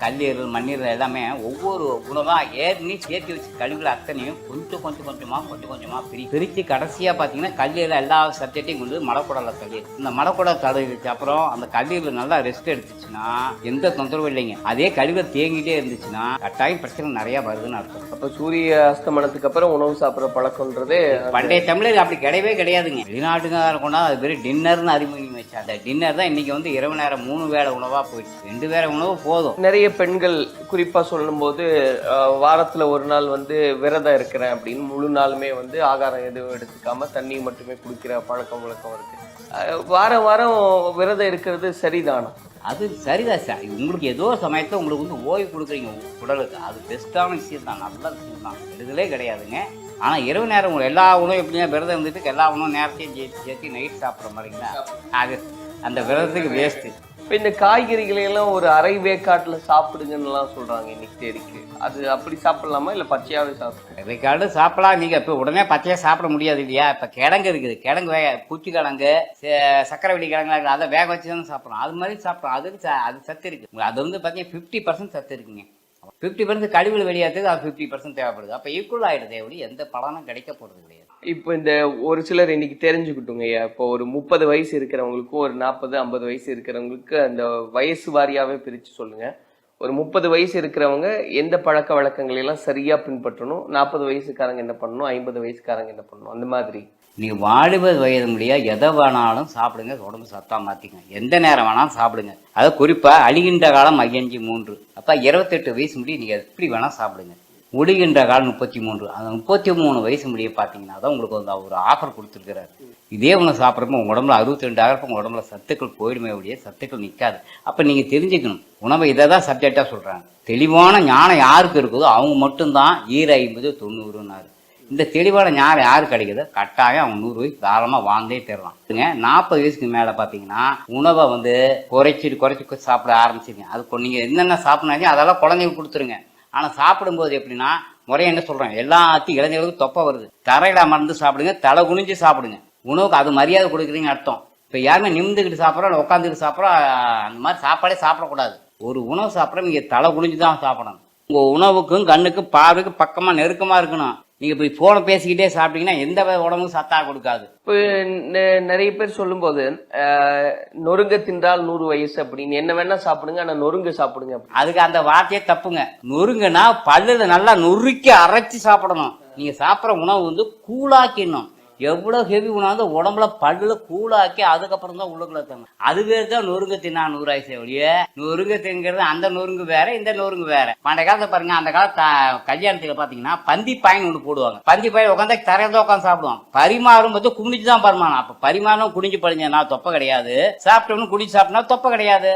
கல்லீரல் மண்ணீரல் எல்லாமே ஒவ்வொரு உணவாக சேர்த்து வச்சு கழிவுகள் அத்தனையும் கொஞ்சமாக பிரித்து கடைசியாக பார்த்தீங்கன்னா கல்லீரல் எல்லா சப்ஜெக்டையும் கொண்டு மடக்குடலை தள்ளிடு. இந்த மடக்குடலை தள்ளிடுச்சு அப்புறம் அந்த கல்லீரல் நல்லா ரெஸ்ட் எடுத்துச்சுன்னா எந்த தொந்தரவும் இல்லைங்க. அதே கழிவுகள் தேங்கிட்டே இருந்துச்சுன்னா கட்டாயம் பிரச்சனை நிறைய வருதுன்னு அர்த்தம். அப்போ சூரிய அஸ்தமனத்துக்கு அப்புறம் உணவு சாப்பிட்ற பழக்கம்ன்றதே பண்டைய தமிழர் அப்படி கிடையவே கிடையாதுங்க. வெளிநாட்டுக்கார கொண்டா அது பேர் டின்னர்னு அறிமுகம் வச்சு அந்த டின்னர் தான் இன்னைக்கு வந்து இரவு நேரம் 3 வேளை உணவாக போயிடுச்சு. 2 வேளை உணவு போதும். நிறைய பெண்கள் குறிப்பா சொல்லும் போது வாரத்துல ஒரு நாள் வந்து விரதம் இருக்கிறேன் அப்படின்னு முழு நாளுமே வந்து ஆகாரம் எதுவும் எடுத்துக்காம தண்ணி மட்டுமே குடிக்கிற பழக்கம் வழக்கம் இருக்கு. வாரம் வாரம் விரதம் இருக்கிறது சரிதானா? அது சரிதான் சார். உங்களுக்கு ஏதோ சமயத்தில் உங்களுக்கு வந்து ஓய்வு கொடுக்குறீங்க உடலுக்கு, அது பெஸ்ட்டான விஷயம் தான், நல்ல விஷயம் தான், எடுதலே கிடையாதுங்க. ஆனால் இரவு நேரம் எல்லா உணவும் எப்படின்னா விரதம் இருந்துட்டு எல்லா உணவும் நேரத்தையும் சேர்த்து நைட் சாப்பிட்ற மாதிரிங்களா, அது அந்த விரதத்துக்கு வேஸ்ட்டு. இப்போ இந்த காய்கறிகளை எல்லாம் ஒரு அரை வேக்காட்டில் சாப்பிடுங்கன்னுலாம் சொல்கிறாங்க இன்னைக்கு தேதிக்கு. அது அப்படி சாப்பிடலாமா இல்லை பச்சையாகவே சாப்பிடுங்க? வேக்காடு சாப்பிடலாம். நீங்கள் இப்போ உடனே பச்சையாக சாப்பிட முடியாது இல்லையா. இப்போ கிழங்கு இருக்குது, கிழங்கு பூச்சி கிழங்கு சக்கரை வெள்ளி கிழங்குலாம் இருக்குது, அதை வேக வச்சு தானே சாப்பிடலாம். அது மாதிரி சாப்பிடலாம். அது சத்து இருக்குது. அது வந்து பார்த்தீங்கன்னா 50% சத்து இருக்குங்க. 50% கழிவுகள் வெளியாகிறதுக்கு அது 50% தேவைப்படுது. அப்போ ஈக்குவல் ஆகிடுது. எப்படி எந்த பலனும் கிடைக்க போகிறது கிடையாது. இப்போ இந்த ஒரு சிலர் இன்னைக்கு தெரிஞ்சுக்கிட்டுங்க, இப்போ ஒரு 30 வயசு இருக்கிறவங்களுக்கும் ஒரு 40-50 வயசு இருக்கிறவங்களுக்கு அந்த வயசு வாரியாவே பிரித்து சொல்லுங்க. ஒரு 30 வயசு இருக்கிறவங்க எந்த பழக்க வழக்கங்களை எல்லாம் சரியா பின்பற்றணும், 40 வயசுக்காரங்க என்ன பண்ணணும், 50 வயசுக்காரங்க என்ன பண்ணணும், அந்த மாதிரி. நீங்கள் வாலிப வயது முடியா எதை வேணாலும் சாப்பிடுங்க, உடம்பு சத்தா மாற்றிங்க, எந்த நேரம் வேணாலும் சாப்பிடுங்க. அதை குறிப்பாக அழிகின்ற காலம் 53. அப்போ 28 வயசு முடிய நீங்கள் எப்படி வேணால் சாப்பிடுங்க. முடிகின்ற காலம் 33. அந்த 33 வயசு முடிய பார்த்தீங்கன்னா தான் உங்களுக்கு வந்து ஒரு ஆஃபர் கொடுத்துருக்கிறாரு. இதே உணவு சாப்பிட்றப்ப உங்கள் உடம்புல 62 ஆகிறப்ப உங்கள் உடம்புல சத்துக்கள் போயிடுமே ஒழிய சத்துக்கள் நிற்காது. அப்போ நீங்கள் தெரிஞ்சுக்கணும், உணவை இதை தான் சப்ஜெக்டாக சொல்கிறாங்க. தெளிவான ஞானம் யாருக்கு இருக்குதோ அவங்க மட்டும்தான் 50 90ன்னாரு. இந்த தெளிவான ஞானம் யாருக்கு கிடைக்குதோ கட்டாயம் அவங்க 100 வயசு தாராளமாக வாழ்ந்தே தரலாம். 40 வயசுக்கு மேலே பார்த்தீங்கன்னா உணவை வந்து குறைச்சி சாப்பிட ஆரம்பிச்சிருங்க. அது நீங்கள் என்னென்ன சாப்பிட்னாலும் அதெல்லாம் குழந்தைங்க கொடுத்துருங்க. ஆனால் சாப்பிடும்போது எப்படின்னா முறையை என்ன சொல்கிறேன், எல்லாத்தையும் இளைஞர்களுக்கு தொப்பை வருது, தரையில மறந்து சாப்பிடுங்க, தலை குனிஞ்சு சாப்பிடுங்க. உணவுக்கு அது மரியாதை கொடுக்குறீங்க அர்த்தம். இப்போ யாருமே நிமிந்துக்கிட்டு சாப்பிட்றோம் இல்லை உட்காந்துக்கிட்டு சாப்பிட்றோம், அந்த மாதிரி சாப்பாடே சாப்பிடக்கூடாது. ஒரு உணவு சாப்பிட்ற நீங்கள் தலை குனிஞ்சு தான் சாப்பிடணும். உங்கள் உணவுக்கும் கண்ணுக்கும் பார்வைக்கும் பக்கமாக நெருக்கமாக இருக்கணும். நீங்கள் இப்படி ஃபோனை பேசிக்கிட்டே சாப்பிட்டீங்கன்னா எந்த உடம்புக்கும் சத்தா கொடுக்காது. இப்போ நிறைய பேர் சொல்லும்போது நொறுங்க தின்றால் 100 வயசு அப்படின்னு, என்ன வேணா சாப்பிடுங்க ஆனால் நொறுங்க சாப்பிடுங்க. அதுக்கு அந்த வார்த்தையே தப்புங்க. நொறுங்கன்னா பல்லுல நல்லா நொறுக்கி அரைச்சி சாப்பிடணும். நீங்கள் சாப்பிட்ற உணவு வந்து கூழாக்கிடணும். எவ்வளோ ஹெவி உணவு உடம்புல பல்லுல கூழாக்கி அதுக்கப்புறம் தான் உள்ளுக்குள்ள தரணும். அதுவே தான் நொறுங்க தின்னா 100 வயசு ஒழிய நொறுங்க திங்கிறது அந்த நொறுங்கு வேற இந்த நொறுங்கு வேற. பண்டைய காலத்தை பாருங்க, அந்த காலத்து கல்யாணத்துல பாத்தீங்கன்னா பந்தி பாயின்னு ஒன்று போடுவாங்க. பந்தி பாய் உட்காந்து தரையில உட்காந்து சாப்பிடுவாங்க. பரிமாறும் போது குனிஞ்சு தான் பரிமாறணும். அப்ப பரிமாறும் குனிஞ்சு படிஞ்சா தொப்பை கிடையாது, சாப்பிட்டோம்னு குனிஞ்சு சாப்பிட்டா தொப்பை கிடையாது.